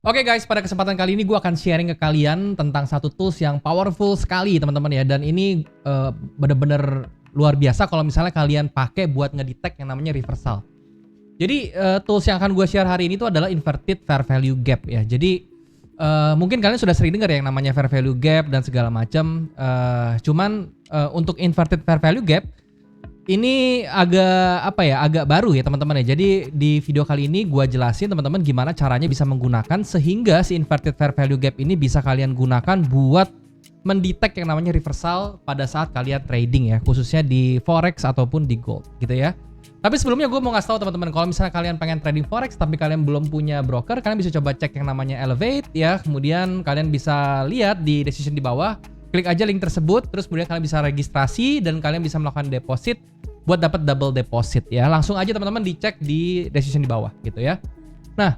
Oke guys, pada kesempatan kali ini gue akan sharing ke kalian tentang satu tools yang powerful sekali teman-teman ya. Dan ini bener-bener luar biasa kalau misalnya kalian pakai buat ngedetect yang namanya reversal. Jadi tools yang akan gue share hari ini tuh adalah inverted fair value gap ya. Jadi mungkin kalian sudah sering dengar ya yang namanya fair value gap dan segala macam. Cuman untuk inverted fair value gap ini agak baru ya teman-teman ya. Jadi di video kali ini gua jelasin teman-teman gimana caranya bisa menggunakan sehingga si inverted fair value gap ini bisa kalian gunakan buat mendetek yang namanya reversal pada saat kalian trading ya, khususnya di forex ataupun di gold gitu ya. Tapi sebelumnya gue mau ngasih tahu teman-teman, kalau misalnya kalian pengen trading forex tapi kalian belum punya broker, kalian bisa coba cek yang namanya Elevate ya. Kemudian kalian bisa lihat di description di bawah, klik aja link tersebut, terus kemudian kalian bisa registrasi dan kalian bisa melakukan deposit buat dapat double deposit ya. Langsung aja teman-teman dicek di description di bawah gitu ya. Nah,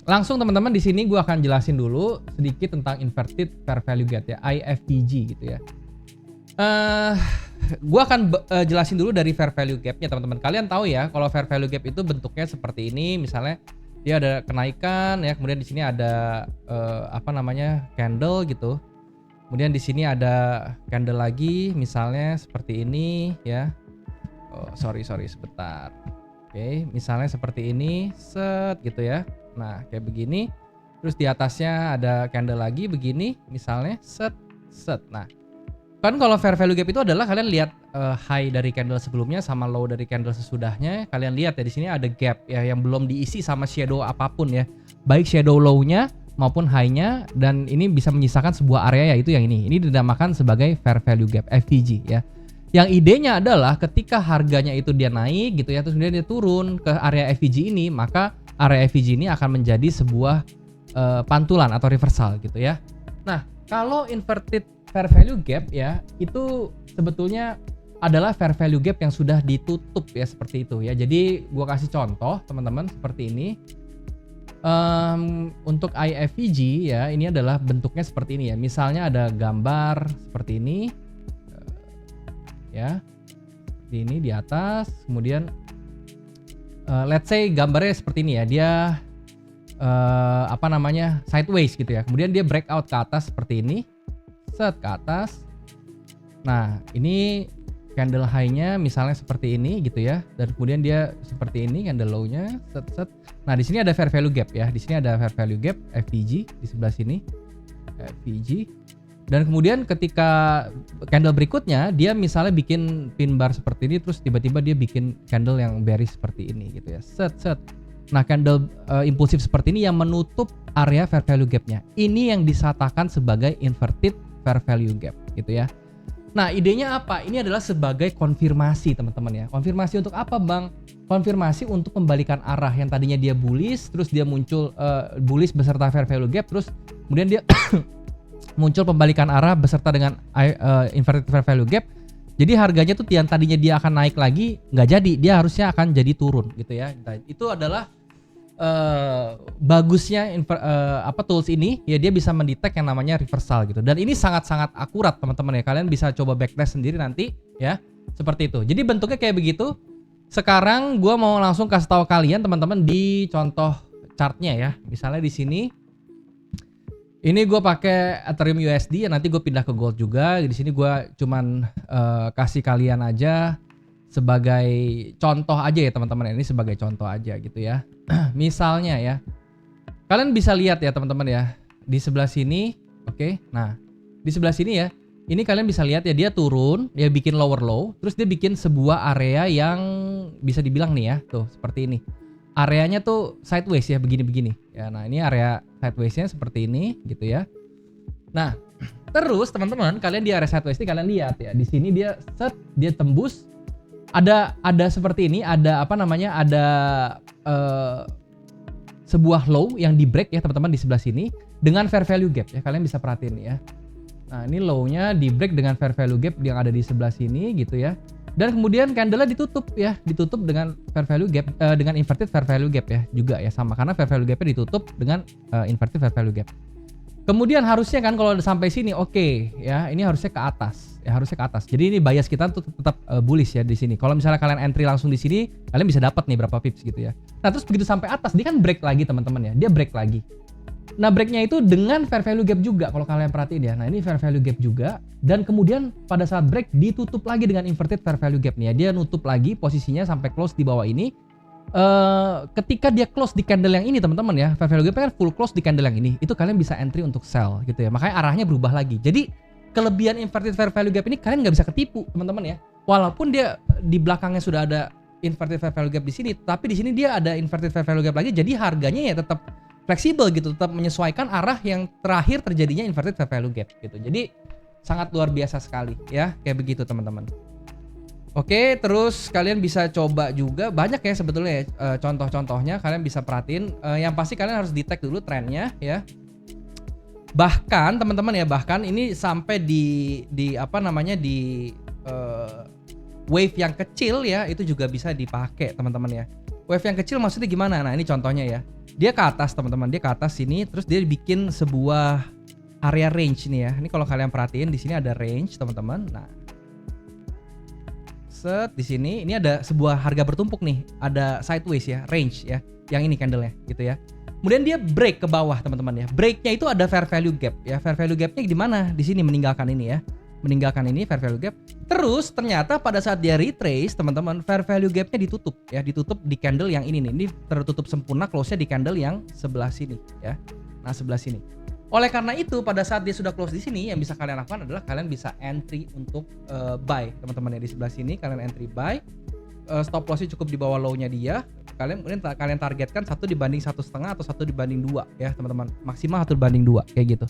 langsung teman-teman di sini gue akan jelasin dulu sedikit tentang inverted fair value gap ya, IFVG gitu ya. Gue akan jelasin dulu dari fair value gapnya teman-teman. Kalian tahu ya kalau fair value gap itu bentuknya seperti ini. Misalnya dia ada kenaikan ya, kemudian di sini ada candle gitu. Kemudian di sini ada candle lagi, misalnya seperti ini ya. Oh, sorry sebentar. Oke, misalnya seperti ini, set gitu ya. Nah, kayak begini. Terus di atasnya ada candle lagi begini, misalnya set. Nah, kan kalau fair value gap itu adalah kalian lihat high dari candle sebelumnya sama low dari candle sesudahnya. Kalian lihat ya di sini ada gap ya yang belum diisi sama shadow apapun ya. Baik shadow low-nya maupun high-nya, dan ini bisa menyisakan sebuah area yaitu yang ini. Ini dinamakan sebagai fair value gap, FVG ya. Yang idenya adalah ketika harganya itu dia naik gitu ya, terus kemudian dia turun ke area FVG ini, maka area FVG ini akan menjadi sebuah pantulan atau reversal gitu ya. Nah, kalau inverted fair value gap ya, itu sebetulnya adalah fair value gap yang sudah ditutup ya, seperti itu ya. Jadi gua kasih contoh teman-teman seperti ini. Untuk IFVG ya, ini adalah bentuknya seperti ini ya. Misalnya ada gambar seperti ini ya, seperti ini di atas. Kemudian let's say gambarnya seperti ini ya, dia sideways gitu ya. Kemudian dia breakout ke atas seperti ini, set ke atas. Nah, ini candle high-nya misalnya seperti ini gitu ya, dan kemudian dia seperti ini candle low-nya, set. Nah, di sini ada fair value gap ya. Di sini ada fair value gap FVG di sebelah sini. FVG. Dan kemudian ketika candle berikutnya dia misalnya bikin pin bar seperti ini, terus tiba-tiba dia bikin candle yang bearish seperti ini gitu ya. Set. Nah, candle impulsif seperti ini yang menutup area fair value gap-nya. Ini yang disatakan sebagai inverted fair value gap gitu ya. Nah, idenya apa? Ini adalah sebagai konfirmasi teman-teman ya. Konfirmasi untuk apa, Bang? Konfirmasi untuk membalikan arah yang tadinya dia bullish, terus dia muncul bullish beserta fair value gap, terus kemudian dia muncul pembalikan arah beserta dengan inverted fair value gap. Jadi harganya tuh yang tadinya dia akan naik lagi nggak jadi, dia harusnya akan jadi turun gitu ya. Nah, itu adalah bagusnya tools ini ya, dia bisa mendetek yang namanya reversal gitu. Dan ini sangat-sangat akurat teman-teman ya. Kalian bisa coba backtest sendiri nanti ya, seperti itu. Jadi bentuknya kayak begitu. Sekarang gua mau langsung kasih tahu kalian teman-teman di contoh chartnya ya. Misalnya di sini ini gue pakai Ethereum USD ya, nanti gue pindah ke gold juga. Di sini gue cuman kasih kalian aja sebagai contoh aja ya teman-teman. Ini sebagai contoh aja gitu ya. Misalnya ya, kalian bisa lihat ya teman-teman ya, di sebelah sini, oke. Nah, di sebelah sini ya, ini kalian bisa lihat ya, dia turun, dia bikin lower low, terus dia bikin sebuah area yang bisa dibilang nih ya, tuh seperti ini. Areanya tuh sideways ya, begini-begini ya. Nah, ini area sidewaysnya seperti ini gitu ya. Nah, terus teman-teman, kalian di area sideways ini kalian lihat ya, di sini dia dia tembus, ada seperti ini, ada sebuah low yang di break ya teman-teman di sebelah sini dengan fair value gap ya. Kalian bisa perhatiin ya. Nah, ini low-nya di break dengan fair value gap yang ada di sebelah sini gitu ya. Dan kemudian candle-nya ditutup ya, ditutup dengan fair value gap, dengan inverted fair value gap ya juga ya, sama karena fair value gap-nya ditutup dengan inverted fair value gap. Kemudian harusnya kan kalau sampai sini oke ya, ini harusnya ke atas ya, harusnya ke atas. Jadi ini bias kita tuh tetap bullish ya di sini. Kalau misalnya kalian entry langsung di sini, kalian bisa dapat nih berapa pips gitu ya. Nah, terus begitu sampai atas dia kan break lagi teman-teman ya, dia break lagi. Nah breaknya itu dengan fair value gap juga kalau kalian perhatiin ya. Nah ini fair value gap juga, dan kemudian pada saat break ditutup lagi dengan inverted fair value gap nih ya. Dia nutup lagi posisinya sampai close di bawah ini. Ketika dia close di candle yang ini teman-teman ya, fair value gap kan full close di candle yang ini, itu kalian bisa entry untuk sell gitu ya. Makanya arahnya berubah lagi. Jadi kelebihan inverted fair value gap ini kalian nggak bisa ketipu teman-teman ya. Walaupun dia di belakangnya sudah ada inverted fair value gap di sini, tapi di sini dia ada inverted fair value gap lagi, jadi harganya ya tetap fleksibel gitu, tetap menyesuaikan arah yang terakhir terjadinya inverted fair value gap gitu. Jadi sangat luar biasa sekali ya, kayak begitu teman-teman. Oke, terus kalian bisa coba juga banyak ya sebetulnya ya, contoh-contohnya kalian bisa perhatiin. Yang pasti kalian harus detect dulu trennya ya. Bahkan teman-teman ya, bahkan ini sampai di apa namanya di wave yang kecil ya, itu juga bisa dipakai teman-teman ya. Wave yang kecil maksudnya gimana? Nah ini contohnya ya. Dia ke atas teman-teman, dia ke atas sini, terus dia bikin sebuah area range nih ya. Ini kalau kalian perhatiin di sini ada range teman-teman. Nah, set di sini, ini ada sebuah harga bertumpuk nih, ada sideways ya, range ya, yang ini candlenya gitu ya. Kemudian dia break ke bawah teman-teman ya. Breaknya itu ada fair value gap ya. Fair value gapnya di mana? Di sini meninggalkan ini ya. Meninggalkan ini fair value gap. Terus ternyata pada saat dia retrace teman-teman, fair value gapnya ditutup ya, ditutup di candle yang ini nih. Ini tertutup sempurna, close-nya di candle yang sebelah sini ya. Nah, sebelah sini. Oleh karena itu pada saat dia sudah close di sini, yang bisa kalian lakukan adalah kalian bisa entry untuk buy teman-teman ya. Di sebelah sini kalian entry buy. Stop lossnya cukup di bawah low-nya dia. Kemudian kalian targetkan 1 dibanding 1,5 atau 1 dibanding 2 ya teman-teman. Maksimal 1 dibanding 2 kayak gitu.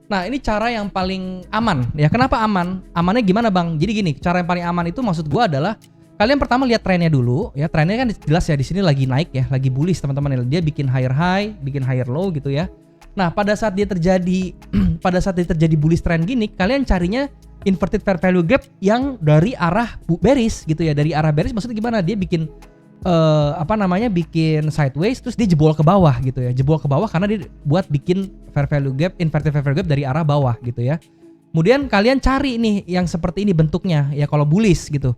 Nah ini cara yang paling aman ya. Kenapa aman? Amannya gimana bang? Jadi gini, cara yang paling aman itu maksud gua adalah kalian pertama lihat trennya dulu ya. Trennya kan jelas ya, di sini lagi naik ya, lagi bullish teman-teman. Dia bikin higher high, bikin higher low gitu ya. Nah pada saat dia terjadi bullish trend gini, kalian carinya inverted fair value gap yang dari arah bearish gitu ya. Dari arah bearish maksudnya gimana? Dia bikin bikin sideways, terus dia jebol ke bawah gitu ya. Jebol ke bawah karena dia buat bikin fair value gap, inverted fair value gap dari arah bawah gitu ya. Kemudian kalian cari nih yang seperti ini bentuknya ya kalau bullish gitu.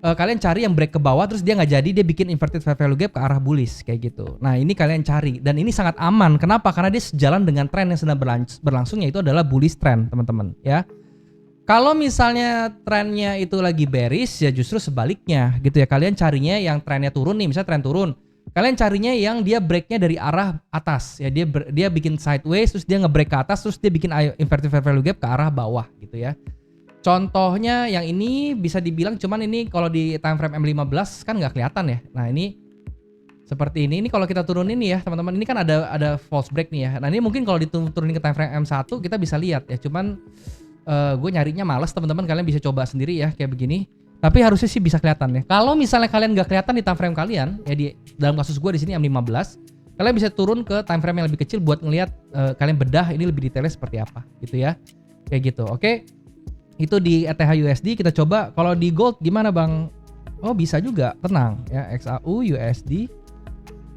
Kalian cari yang break ke bawah terus dia nggak jadi, dia bikin inverted fair value gap ke arah bullish kayak gitu. Nah ini kalian cari, dan ini sangat aman. Kenapa? Karena dia sejalan dengan tren yang sedang berlangsung, yaitu adalah bullish trend teman-teman ya. Kalau misalnya trennya itu lagi bearish ya justru sebaliknya gitu ya. Kalian carinya yang trennya turun nih, misalnya tren turun. Kalian carinya yang dia breaknya dari arah atas ya. Dia bikin sideways terus dia nge-break ke atas, terus dia bikin inverted fair value gap ke arah bawah gitu ya. Contohnya yang ini bisa dibilang, cuman ini kalau di time frame M15 kan nggak kelihatan ya. Nah ini seperti ini kalau kita turunin nih ya teman-teman, ini kan ada false break nih ya. Nah ini mungkin kalau diturunin ke time frame M1 kita bisa lihat ya, cuman gue nyarinya males teman-teman, kalian bisa coba sendiri ya kayak begini. Tapi harusnya sih bisa kelihatan ya. Kalau misalnya kalian nggak kelihatan di time frame kalian ya, di dalam kasus gue di sini M15, kalian bisa turun ke time frame yang lebih kecil buat ngelihat kalian bedah ini lebih detailnya seperti apa gitu ya. Kayak gitu. Oke. Itu di ETH USD. Kita coba kalau di gold gimana bang? Oh bisa juga, tenang ya. XAU USD.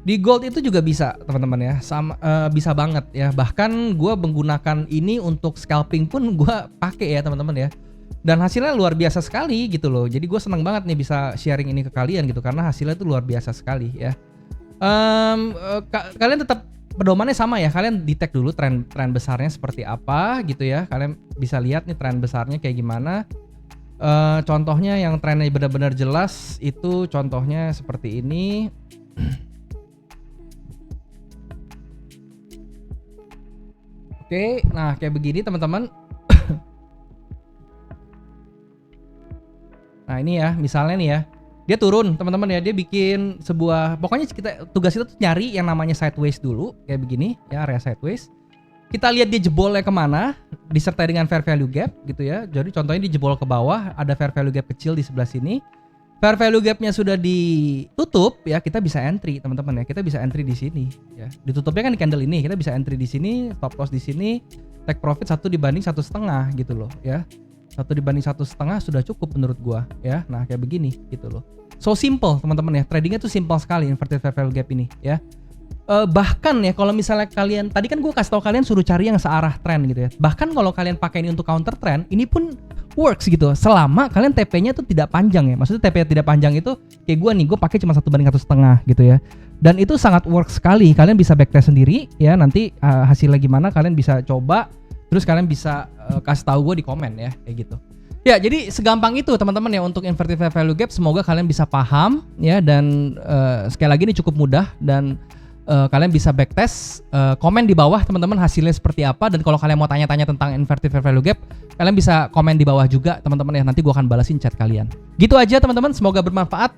Di gold itu juga bisa teman-teman ya, sama bisa banget ya. Bahkan gue menggunakan ini untuk scalping pun gue pakai ya teman-teman ya. Dan hasilnya luar biasa sekali gitu loh. Jadi gue senang banget nih bisa sharing ini ke kalian gitu, karena hasilnya itu luar biasa sekali ya. Kalian tetap pedomannya sama ya. Kalian detect dulu tren besarnya seperti apa gitu ya. Kalian bisa lihat nih tren besarnya kayak gimana. Contohnya yang trennya benar-benar jelas itu contohnya seperti ini. Oke, nah kayak begini teman-teman. Nah ini ya, misalnya nih ya, dia turun teman-teman ya, dia bikin sebuah, pokoknya tugas kita tuh nyari yang namanya sideways dulu, kayak begini ya, area sideways. Kita lihat dia jebolnya kemana, disertai dengan fair value gap gitu ya. Jadi contohnya dia jebol ke bawah, ada fair value gap kecil di sebelah sini. Fair value gapnya sudah ditutup ya, kita bisa entry teman-teman ya. Kita bisa entry di sini ya. Ditutupnya kan di candle ini, kita bisa entry di sini, stop loss di sini, take profit 1 dibanding 1,5 gitu loh ya. 1 dibanding 1,5 sudah cukup menurut gua ya. Nah kayak begini gitu loh. So simple teman-teman ya. Tradingnya tuh simple sekali inverted fair value gap ini ya. Bahkan ya kalau misalnya kalian, tadi kan gue kasih tau kalian suruh cari yang searah tren gitu ya. Bahkan kalau kalian pakai ini untuk counter trend, ini pun works gitu. Selama kalian TP-nya tuh tidak panjang ya. Maksudnya TP tidak panjang itu kayak gue nih, gue pakai cuma 1 banding 1,5 gitu ya. Dan itu sangat work sekali. Kalian bisa backtest sendiri ya, nanti hasilnya gimana kalian bisa coba. Terus kalian bisa kasih tahu gue di komen ya, kayak gitu. Ya, jadi segampang itu teman-teman ya untuk inverted fair value gap. Semoga kalian bisa paham ya, dan sekali lagi ini cukup mudah, dan kalian bisa backtest. Komen di bawah teman-teman hasilnya seperti apa, dan kalau kalian mau tanya-tanya tentang inverted fair value gap, kalian bisa komen di bawah juga teman-teman ya, nanti gue akan balasin chat kalian. Gitu aja teman-teman, semoga bermanfaat.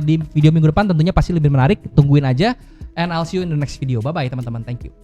Di video minggu depan tentunya pasti lebih menarik, tungguin aja, and I'll see you in the next video. Bye bye teman-teman, thank you.